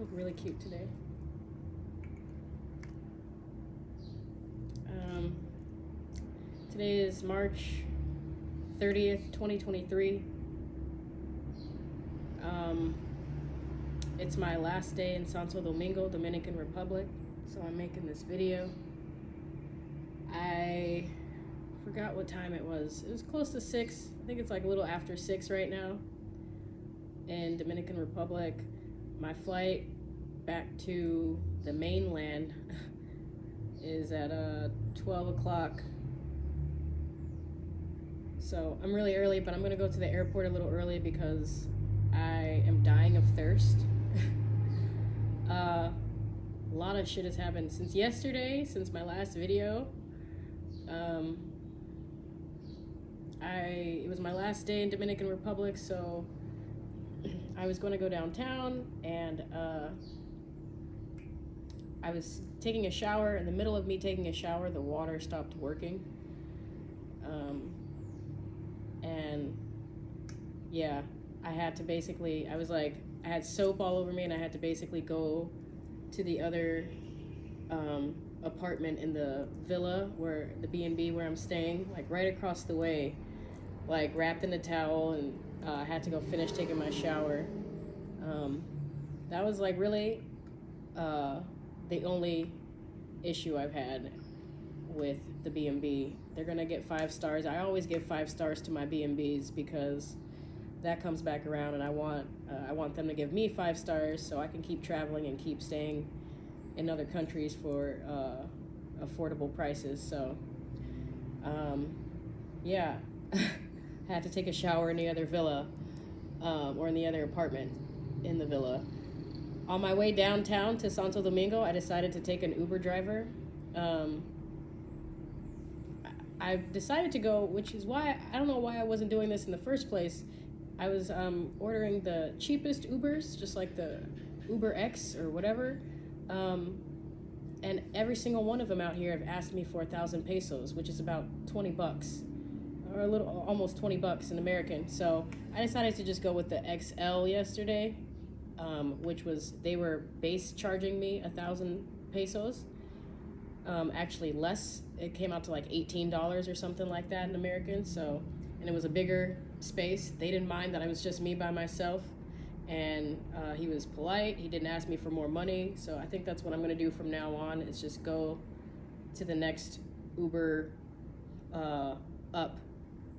look really cute today. Today is March 30th, 2023. It's my last day in Santo Domingo, Dominican Republic, so I'm making this video. I forgot what time it was. It was close to 6. I think it's like a little after 6 right now in Dominican Republic. My flight back to the mainland is at 12 o'clock. So I'm really early, but I'm gonna go to the airport a little early because I am dying of thirst. A lot of shit has happened since yesterday, since my last video. It was my last day in Dominican Republic, so I was going to go downtown, and I was taking a shower. In the middle of me taking a shower, the water stopped working. And yeah, I had to basically, I had soap all over me, and I had to basically go to the other apartment in the villa, where the B&B where I'm staying, like right across the way, like wrapped in a towel, and I had to go finish taking my shower. That was like really the only issue I've had with the B&B. They're gonna get 5 stars. I always give 5 stars to my B&Bs because that comes back around, and I want them to give me 5 stars so I can keep traveling and keep staying in other countries for affordable prices. So yeah, had to take a shower in the other villa, or in the other apartment in the villa. On my way downtown to Santo Domingo, I decided to take an Uber driver. I decided to go, which is why, I don't know why I wasn't doing this in the first place. I was ordering the cheapest Ubers, just like the Uber X or whatever. And every single one of them out here have asked me for 1,000 pesos, which is about 20 bucks, or a little, almost 20 bucks in American. So I decided to just go with the XL yesterday, which was, they were base charging me 1,000 pesos. Actually less. It came out to like $18 or something like that in American. So, and it was a bigger space. They didn't mind that I was just me by myself, and he was polite. He didn't ask me for more money. So I think that's what I'm gonna do from now on, is just go to the next Uber up.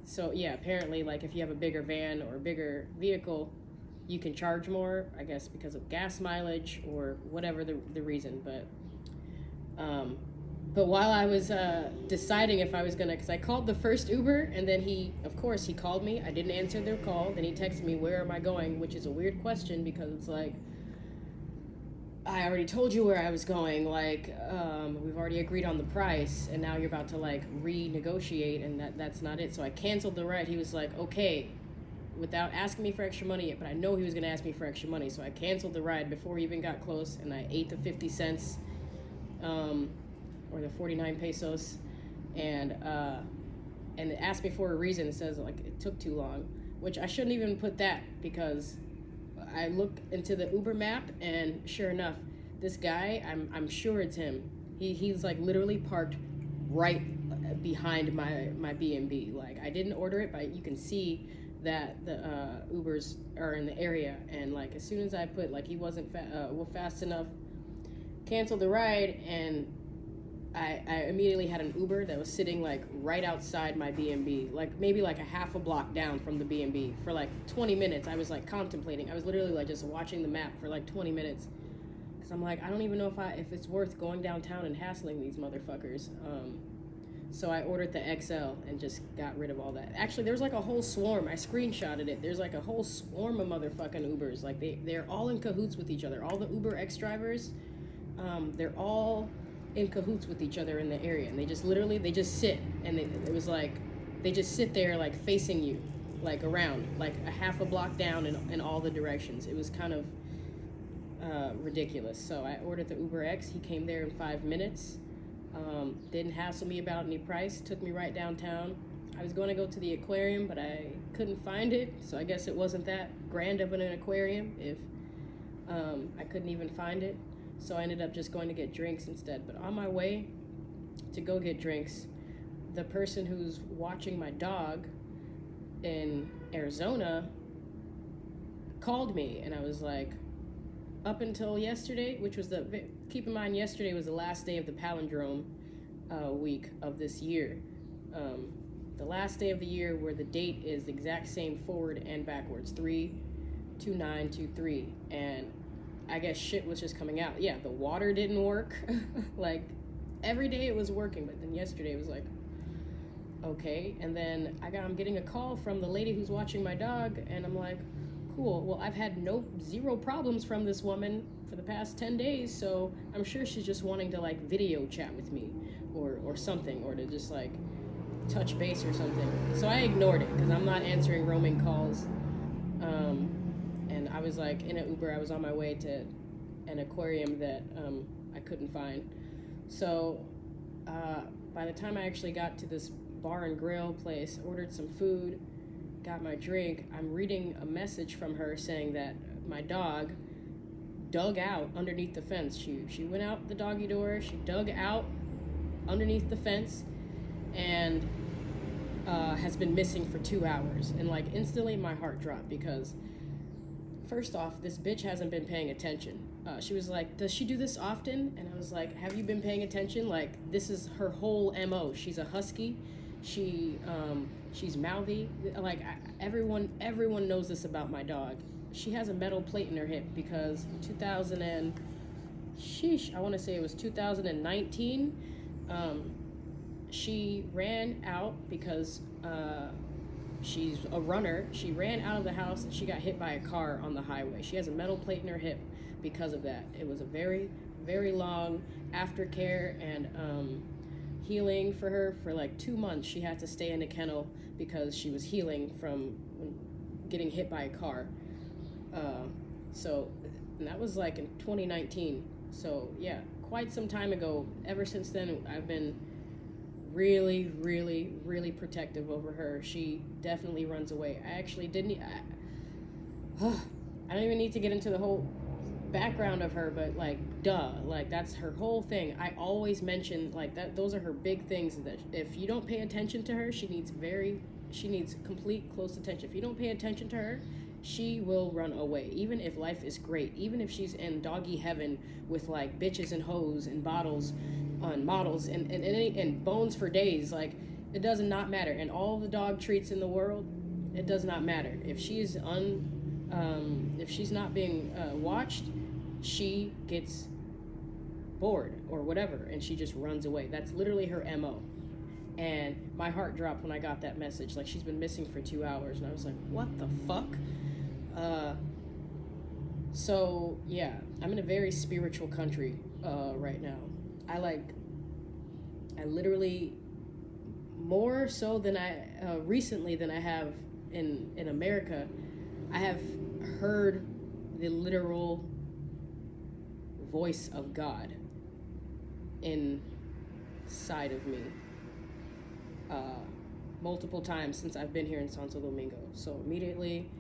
So yeah, apparently, like, if you have a bigger van or a bigger vehicle, you can charge more, I guess because of gas mileage or whatever the reason. But while I was deciding if I was gonna, because I called the first Uber, and then he called me. I didn't answer their call. Then he texted me, "Where am I going?" Which is a weird question, because it's like, I already told you where I was going. Like, we've already agreed on the price, and now you're about to like renegotiate, and that's not it. So I canceled the ride. He was like, "Okay," without asking me for extra money yet, but I know he was gonna ask me for extra money. So I canceled the ride before we even got close, and I ate the 50 cents. Or the 49 pesos, and it asked me for a reason. It says like it took too long, which I shouldn't even put that, because I look into the Uber map, and sure enough, this guy, I'm sure it's him. He's like literally parked right behind my B&B. Like, I didn't order it, but you can see that the Ubers are in the area, and like as soon as I put, like, he wasn't fast enough, canceled the ride, and I immediately had an Uber that was sitting like right outside my B&B, like maybe like a half a block down from the B&B. For like 20 minutes, I was like contemplating. I was literally like just watching the map for like 20 minutes, because I'm like, I don't even know if it's worth going downtown and hassling these motherfuckers. So I ordered the XL and just got rid of all that. Actually, there's like a whole swarm. I screenshotted it. There's like a whole swarm of motherfucking Ubers. Like they're all in cahoots with each other. All the Uber X drivers, they're all in cahoots with each other in the area, and they just sit, and it was like they just sit there like facing you, like around like a half a block down in all the directions. It was kind of ridiculous. So I ordered the Uber X. He came there in 5 minutes. Didn't hassle me about any price. Took me right downtown. I was going to go to the aquarium, but I couldn't find it, so I guess it wasn't that grand of an aquarium. If I couldn't even find it, so I ended up just going to get drinks instead. But on my way to go get drinks, the person who's watching my dog in Arizona called me, and I was like, up until yesterday, which was keep in mind, yesterday was the last day of the palindrome week of this year. The last day of the year where the date is the exact same forward and backwards, 3/29/23, and I guess shit was just coming out. Yeah, the water didn't work. Like, every day it was working, but then yesterday it was like, okay. And then I'm getting a call from the lady who's watching my dog, and I'm like, cool, well, I've had zero problems from this woman for the past 10 days, so I'm sure she's just wanting to, like, video chat with me or something, or to just, like, touch base or something. So I ignored it because I'm not answering roaming calls. And I was, like, in an Uber. I was on my way to an aquarium that I couldn't find. So by the time I actually got to this bar and grill place, ordered some food, got my drink, I'm reading a message from her saying that my dog dug out underneath the fence. She went out the doggy door, she dug out underneath the fence, and has been missing for 2 hours. And, like, instantly my heart dropped because, first off, this bitch hasn't been paying attention. She was like, does she do this often? And I was like, have you been paying attention? Like, this is her whole MO. She's a husky. She's mouthy. Like, everyone knows this about my dog. She has a metal plate in her hip because I want to say it was 2019. She ran out because she's a runner. She ran out of the house and she got hit by a car on the highway. She has a metal plate in her hip because of that. It was a very, very long aftercare and healing for her. For like 2 months she had to stay in a kennel because she was healing from getting hit by a car. And that was like in 2019. So yeah, quite some time ago. Ever since then, I've been really, really, really protective over her. She definitely runs away. I actually didn't. I don't even need to get into the whole background of her, but like, like that's her whole thing. I always mention like that. Those are her big things. That if you don't pay attention to her, she needs complete close attention. If you don't pay attention to her, she will run away. Even if life is great, even if she's in doggy heaven with like bitches and hoes and bottles on models and bones for days, like it does not matter. And all the dog treats in the world, it does not matter. If she's if she's not being watched, she gets bored or whatever, and she just runs away. That's literally her MO. And my heart dropped when I got that message. Like, she's been missing for 2 hours, and I was like, what the fuck? So yeah, I'm in a very spiritual country right now. I literally, more so than recently than I have in America, I have heard the literal voice of God inside of me multiple times since I've been here in Santo Domingo. So immediately,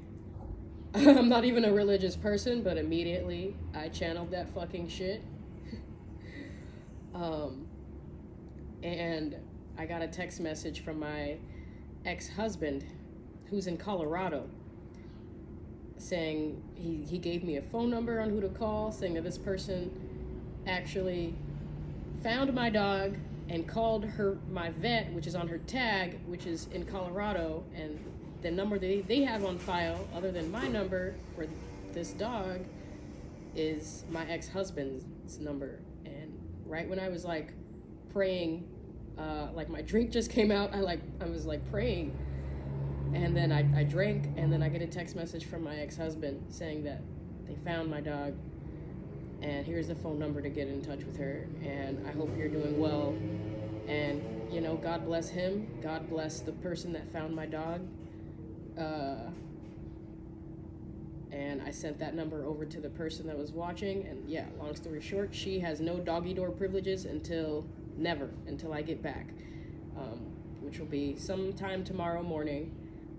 I'm not even a religious person, but immediately I channeled that fucking shit. And I got a text message from my ex-husband who's in Colorado saying he gave me a phone number on who to call, saying that this person actually found my dog and called my vet, which is on her tag, which is in Colorado, and the number they have on file, other than my number for this dog, is my ex-husband's number. And right when I was like praying, like my drink just came out, I was like praying, and then I drank, and then I get a text message from my ex-husband saying that they found my dog, and here's the phone number to get in touch with her, and I hope you're doing well. And, you know, God bless him. God bless the person that found my dog. And I sent that number over to the person that was watching. And yeah, long story short, she has no doggy door privileges until I get back, which will be sometime tomorrow morning.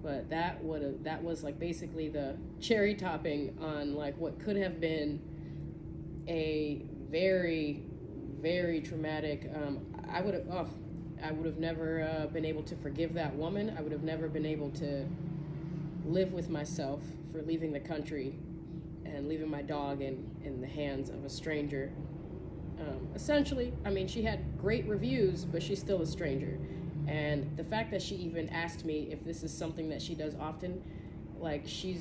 But that was like basically the cherry topping on like what could have been a very, very traumatic. I would have never been able to forgive that woman. I would have never been able to live with myself for leaving the country and leaving my dog in the hands of a stranger. Essentially, I mean, she had great reviews, but she's still a stranger. And the fact that she even asked me if this is something that she does often, like she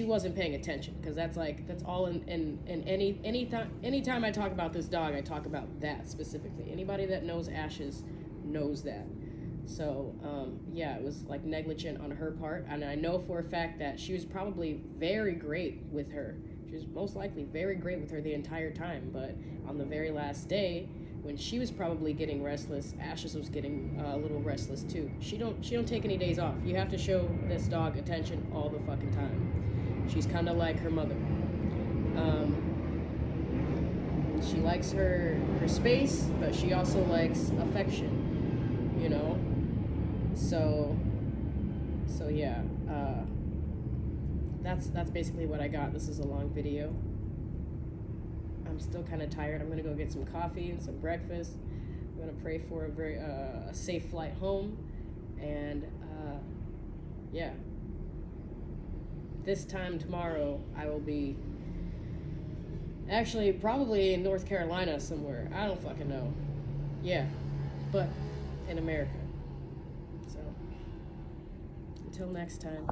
wasn't paying attention, because that's all in any time I talk about this dog, I talk about that specifically. Anybody that knows Ashes knows that. So yeah, it was like negligent on her part, and I know for a fact that she was probably very great with her. She was most likely very great with her the entire time, but on the very last day, when she was probably getting restless, Ashes was getting a little restless too. She don't take any days off. You have to show this dog attention all the fucking time. She's kind of like her mother. She likes her space, but she also likes affection, you know? So yeah, that's basically what I got. This is a long video. I'm still kind of tired. I'm gonna go get some coffee and some breakfast. I'm gonna pray for a safe flight home, and yeah. This time tomorrow, I will be actually probably in North Carolina somewhere. I don't fucking know. Yeah, but in America. So until next time.